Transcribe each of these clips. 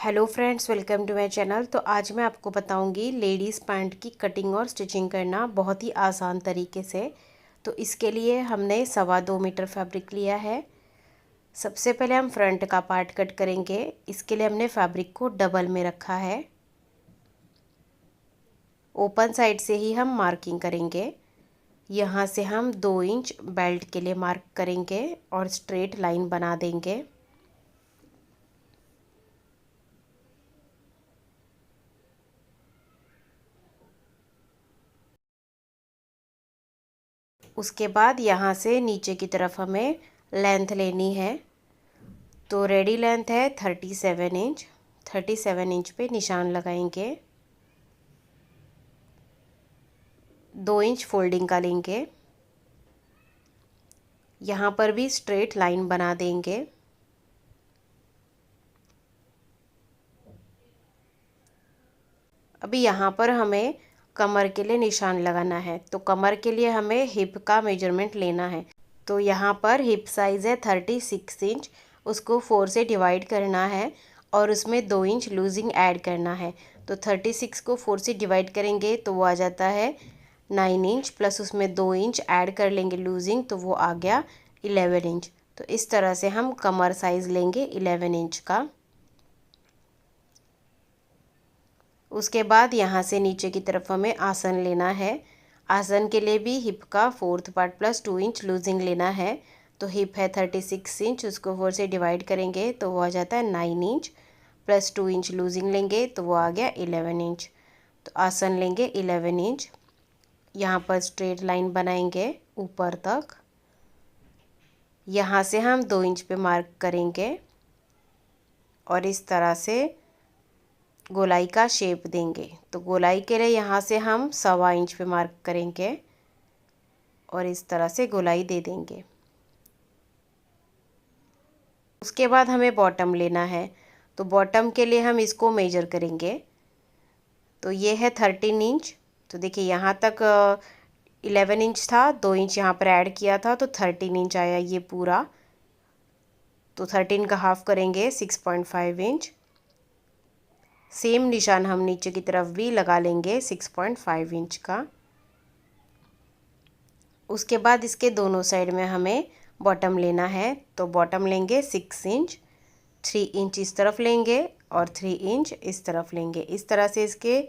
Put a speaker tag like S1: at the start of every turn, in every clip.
S1: Hello friends, welcome to my channel. तो आज मैं आपको बताऊंगी लेडीज़ पैंट की कटिंग और स्टिचिंग करना बहुत ही आसान तरीके से। तो इसके लिए हमने 2.25 मीटर फैब्रिक लिया है। सबसे पहले हम फ्रंट का पार्ट कट करेंगे। इसके लिए हमने फैब्रिक को डबल में रखा है। ओपन साइड से ही हम मार्किंग करेंगे। यहाँ से हम 2 इंच बेल्ट के लिए मार्क करेंगे और स्ट्रेट लाइन बना देंगे। उसके बाद यहाँ से नीचे की तरफ हमें लेंथ लेनी है। तो रेडी लेंथ है 37 इंच। 37 इंच पे निशान लगाएंगे। 2 इंच फोल्डिंग का लेंगे। यहाँ पर भी स्ट्रेट लाइन बना देंगे। अभी यहाँ पर हमें कमर के लिए निशान लगाना है। तो कमर के लिए हमें हिप का मेजरमेंट लेना है। तो यहाँ पर हिप साइज़ है 36 इंच। उसको 4 से डिवाइड करना है और उसमें 2 इंच लूजिंग ऐड करना है। तो 36 को 4 से डिवाइड करेंगे तो वो आ जाता है 9 इंच, प्लस उसमें 2 इंच ऐड कर लेंगे लूजिंग, तो वो आ गया 11 इंच। तो इस तरह से हम कमर साइज़ लेंगे 11 इंच का। उसके बाद यहाँ से नीचे की तरफ हमें आसन लेना है। आसन के लिए भी हिप का 4th part plus 2 inch losing लेना है। तो हिप है 36 इंच, उसको 4 से डिवाइड करेंगे तो वो आ जाता है 9 इंच, प्लस 2 इंच लूजिंग लेंगे तो वो आ गया 11 इंच। तो आसन लेंगे 11 इंच। यहाँ पर स्ट्रेट लाइन बनाएंगे ऊपर तक। यहाँ से हम 2 इंच पे मार्क करेंगे और इस तरह से गोलाई का शेप देंगे। तो गोलाई के लिए यहाँ से हम 1.25 इंच पे मार्क करेंगे और इस तरह से गोलाई दे देंगे। उसके बाद हमें बॉटम लेना है। तो बॉटम के लिए हम इसको मेजर करेंगे। तो ये है 13 इंच। तो देखिए यहाँ तक 11 इंच था, 2 इंच यहाँ पर ऐड किया था तो 13 इंच आया ये पूरा। तो 13 का हाफ करेंगे 6.5 इंच। सेम निशान हम नीचे की तरफ भी लगा लेंगे 6.5 इंच का। उसके बाद इसके दोनों साइड में हमें बॉटम लेना है। तो बॉटम लेंगे 6 इंच, 3 इंच इस तरफ लेंगे और 3 इंच इस तरफ लेंगे। इस तरह से इसके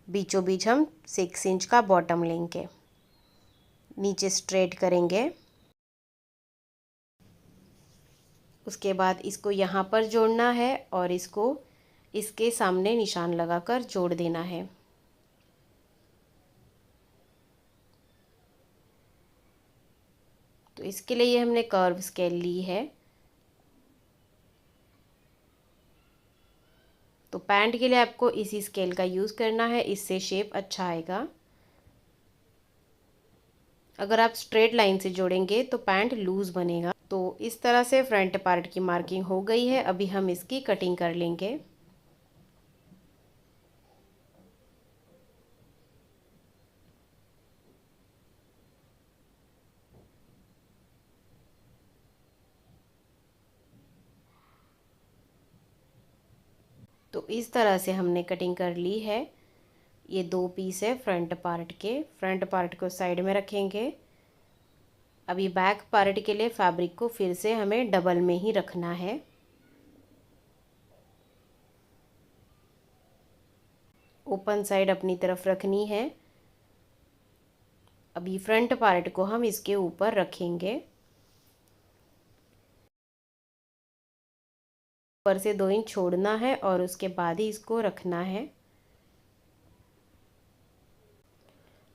S1: बीचों बीच हम 6 इंच का बॉटम लेंगे। नीचे स्ट्रेट करेंगे। उसके बाद इसको यहाँ पर जोड़ना है और इसको इसके सामने निशान लगाकर जोड़ देना है। तो इसके लिए हमने कर्व स्केल ली है। तो पैंट के लिए आपको इसी स्केल का यूज़ करना है, इससे शेप अच्छा आएगा। अगर आप स्ट्रेट लाइन से जोड़ेंगे तो पैंट लूज़ बनेगा। तो इस तरह से फ्रंट पार्ट की मार्किंग हो गई है। अभी हम इसकी कटिंग कर लेंगे। तो इस तरह से हमने कटिंग कर ली है। ये 2 पीस है फ्रंट पार्ट के। फ्रंट पार्ट को साइड में रखेंगे। अभी बैक पार्ट के लिए फैब्रिक को फिर से हमें डबल में ही रखना है। ओपन साइड अपनी तरफ रखनी है। अभी फ्रंट पार्ट को हम इसके ऊपर रखेंगे। ऊपर से 2 इंच छोड़ना है और उसके बाद ही इसको रखना है।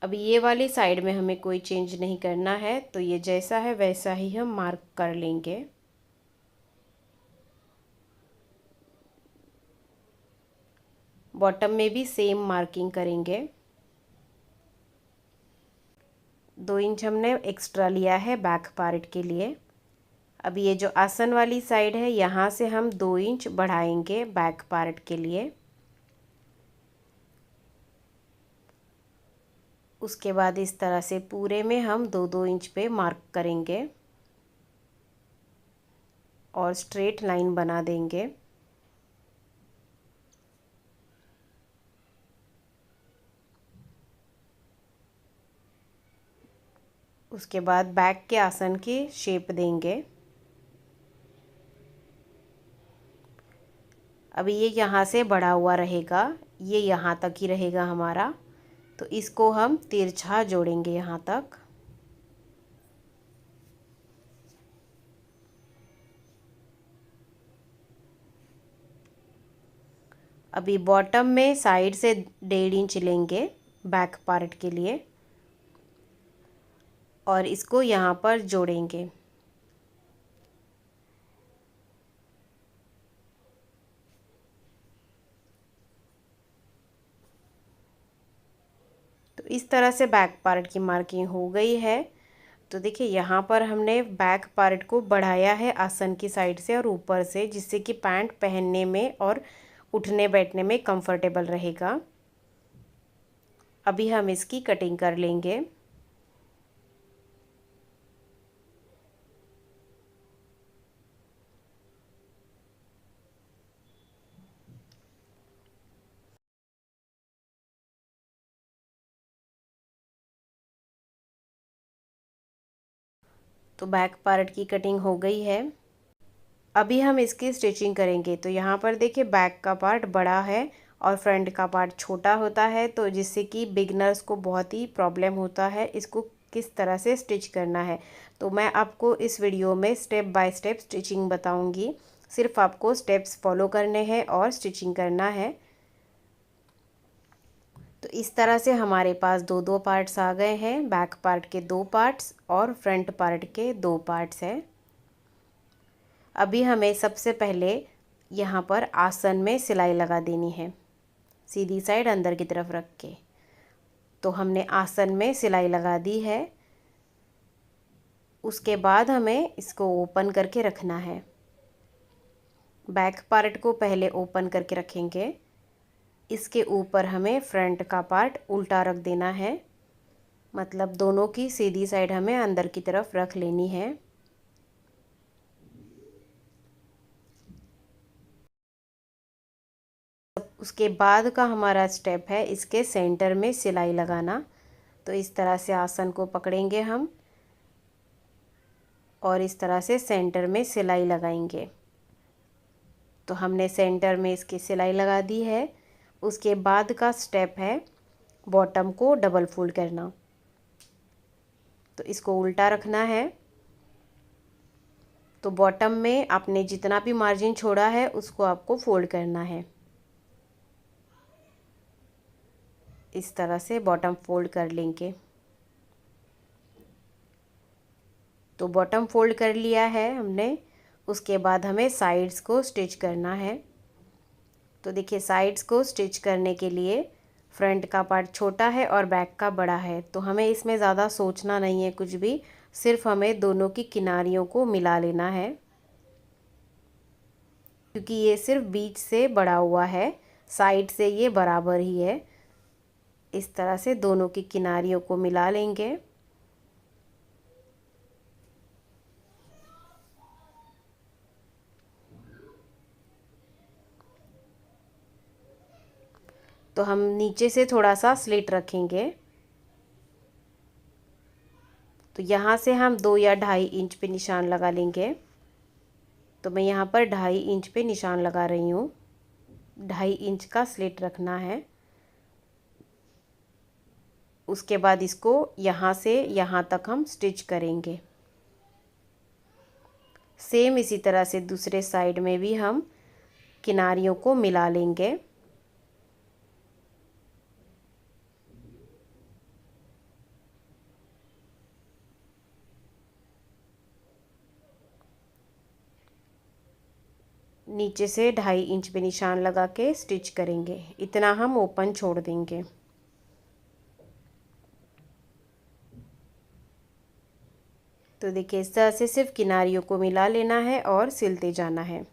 S1: अभी ये वाली साइड में हमें कोई चेंज नहीं करना है। तो ये जैसा है वैसा ही हम मार्क कर लेंगे। बॉटम में भी सेम मार्किंग करेंगे। 2 इंच हमने एक्स्ट्रा लिया है बैक पार्ट के लिए। अब ये जो आसन वाली साइड है यहाँ से हम 2 इंच बढ़ाएंगे बैक पार्ट के लिए। उसके बाद इस तरह से पूरे में हम 2-2 इंच पे मार्क करेंगे और स्ट्रेट लाइन बना देंगे। उसके बाद बैक के आसन की शेप देंगे। अभी ये यहाँ से बढ़ा हुआ रहेगा, ये यहाँ तक ही रहेगा हमारा, तो इसको हम तिरछा जोड़ेंगे यहाँ तक। अभी बॉटम में साइड से 1.5 इंच लेंगे बैक पार्ट के लिए और इसको यहाँ पर जोड़ेंगे। तो इस तरह से बैक पार्ट की मार्किंग हो गई है। तो देखिए यहाँ पर हमने बैक पार्ट को बढ़ाया है आसन की साइड से और ऊपर से, जिससे कि पैंट पहनने में और उठने बैठने में कंफर्टेबल रहेगा। अभी हम इसकी कटिंग कर लेंगे। तो बैक पार्ट की कटिंग हो गई है। अभी हम इसकी स्टिचिंग करेंगे। तो यहाँ पर देखिए बैक का पार्ट बड़ा है और फ्रंट का पार्ट छोटा होता है, तो जिससे कि बिगनर्स को बहुत ही प्रॉब्लम होता है इसको किस तरह से स्टिच करना है। तो मैं आपको इस वीडियो में स्टेप बाय स्टेप स्टिचिंग बताऊंगी। सिर्फ आपको स्टेप्स फॉलो करने हैं और स्टिचिंग करना है। तो इस तरह से हमारे पास दो पार्ट्स आ गए हैं, बैक पार्ट के 2 पार्ट्स और फ्रंट पार्ट के 2 पार्ट्स हैं। अभी हमें सबसे पहले यहाँ पर आसन में सिलाई लगा देनी है, सीधी साइड अंदर की तरफ रख के। तो हमने आसन में सिलाई लगा दी है। उसके बाद हमें इसको ओपन करके रखना है। बैक पार्ट को पहले ओपन करके रखेंगे, इसके ऊपर हमें फ्रंट का पार्ट उल्टा रख देना है, मतलब दोनों की सीधी साइड हमें अंदर की तरफ रख लेनी है। उसके बाद का हमारा स्टेप है इसके सेंटर में सिलाई लगाना। तो इस तरह से आसन को पकड़ेंगे हम और इस तरह से सेंटर में सिलाई लगाएंगे। तो हमने सेंटर में इसकी सिलाई लगा दी है। उसके बाद का स्टेप है बॉटम को डबल फोल्ड करना। तो इसको उल्टा रखना है। तो बॉटम में आपने जितना भी मार्जिन छोड़ा है उसको आपको फोल्ड करना है। इस तरह से बॉटम फोल्ड कर लेंगे। तो बॉटम फोल्ड कर लिया है हमने। उसके बाद हमें साइड्स को स्टिच करना है। तो देखिए साइड्स को स्टिच करने के लिए फ्रंट का पार्ट छोटा है और बैक का बड़ा है, तो हमें इसमें ज़्यादा सोचना नहीं है कुछ भी, सिर्फ हमें दोनों की किनारियों को मिला लेना है, क्योंकि ये सिर्फ बीच से बड़ा हुआ है, साइड से ये बराबर ही है। इस तरह से दोनों की किनारियों को मिला लेंगे। तो हम नीचे से थोड़ा सा स्लिट रखेंगे। तो यहाँ से हम 2 या 2.5 इंच पे निशान लगा लेंगे। तो मैं यहाँ पर 2.5 इंच पे निशान लगा रही हूँ। 2.5 इंच का स्लिट रखना है। उसके बाद इसको यहाँ से यहाँ तक हम स्टिच करेंगे। सेम इसी तरह से दूसरे साइड में भी हम किनारियों को मिला लेंगे। नीचे से 2.5 इंच पे निशान लगा के स्टिच करेंगे। इतना हम ओपन छोड़ देंगे। तो देखिए इस तरह से सिर्फ किनारियों को मिला लेना है और सिलते जाना है।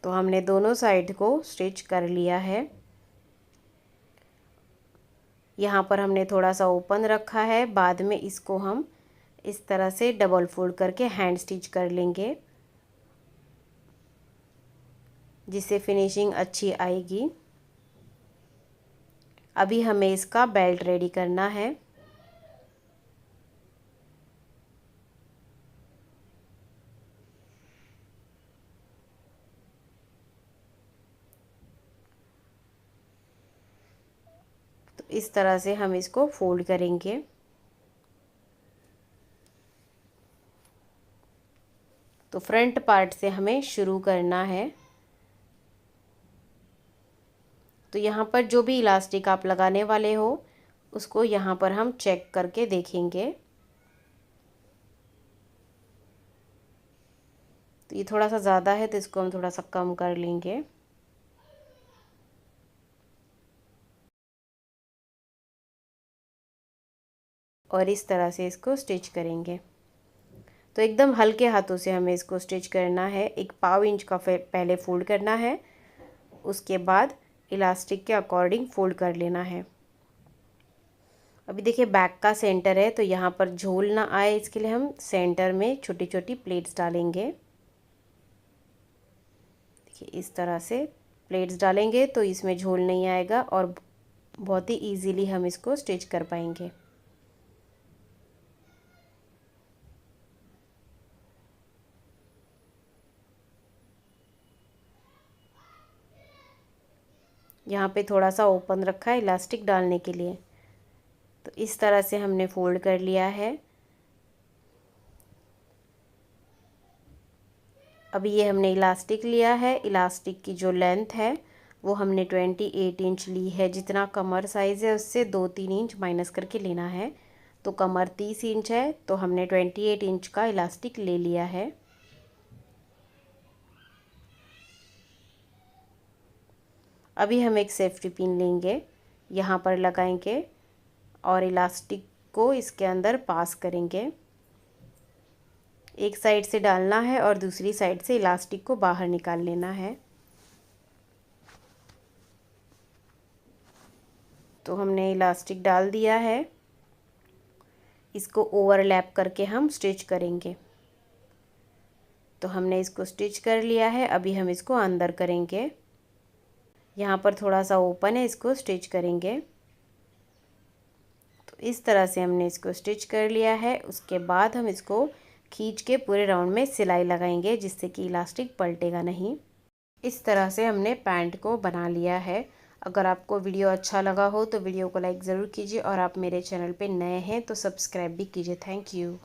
S1: तो हमने दोनों साइड को स्टिच कर लिया है। यहाँ पर हमने थोड़ा सा ओपन रखा है, बाद में इसको हम इस तरह से डबल फोल्ड करके हैंड स्टिच कर लेंगे, जिससे फिनिशिंग अच्छी आएगी। अभी हमें इसका बेल्ट रेडी करना है। तो इस तरह से हम इसको फोल्ड करेंगे। तो फ्रंट पार्ट से हमें शुरू करना है। तो यहाँ पर जो भी इलास्टिक आप लगाने वाले हो उसको यहाँ पर हम चेक करके देखेंगे। तो ये थोड़ा सा ज़्यादा है तो इसको हम थोड़ा सा कम कर लेंगे। और इस तरह से इसको स्टिच करेंगे। तो एकदम हल्के हाथों से हमें इसको स्टिच करना है। 1 इंच का पहले फोल्ड करना है, उसके बाद इलास्टिक के अकॉर्डिंग फोल्ड कर लेना है। अभी देखिए बैक का सेंटर है तो यहाँ पर झोल ना आए इसके लिए हम सेंटर में छोटी छोटी प्लेट्स डालेंगे। देखिए इस तरह से प्लेट्स डालेंगे तो इसमें झोल नहीं आएगा और बहुत ही इजीली हम इसको स्टिच कर पाएंगे। यहाँ पे थोड़ा सा ओपन रखा है इलास्टिक डालने के लिए। तो इस तरह से हमने फोल्ड कर लिया है। अभी ये हमने इलास्टिक लिया है। इलास्टिक की जो लेंथ है वो हमने 28 इंच ली है। जितना कमर साइज़ है उससे 2-3 इंच माइनस करके लेना है। तो कमर 30 इंच है तो हमने 28 इंच का इलास्टिक ले लिया है। अभी हम एक सेफ्टी पिन लेंगे, यहाँ पर लगाएंगे और इलास्टिक को इसके अंदर पास करेंगे। एक साइड से डालना है और दूसरी साइड से इलास्टिक को बाहर निकाल लेना है। तो हमने इलास्टिक डाल दिया है। इसको ओवरलैप करके हम स्टिच करेंगे। तो हमने इसको स्टिच कर लिया है। अभी हम इसको अंदर करेंगे। यहाँ पर थोड़ा सा ओपन है, इसको स्टिच करेंगे। तो इस तरह से हमने इसको स्टिच कर लिया है। उसके बाद हम इसको खींच के पूरे राउंड में सिलाई लगाएंगे जिससे कि इलास्टिक पलटेगा नहीं। इस तरह से हमने पैंट को बना लिया है। अगर आपको वीडियो अच्छा लगा हो तो वीडियो को लाइक ज़रूर कीजिए और आप मेरे चैनल पे नए हैं तो सब्सक्राइब भी कीजिए। Thank you.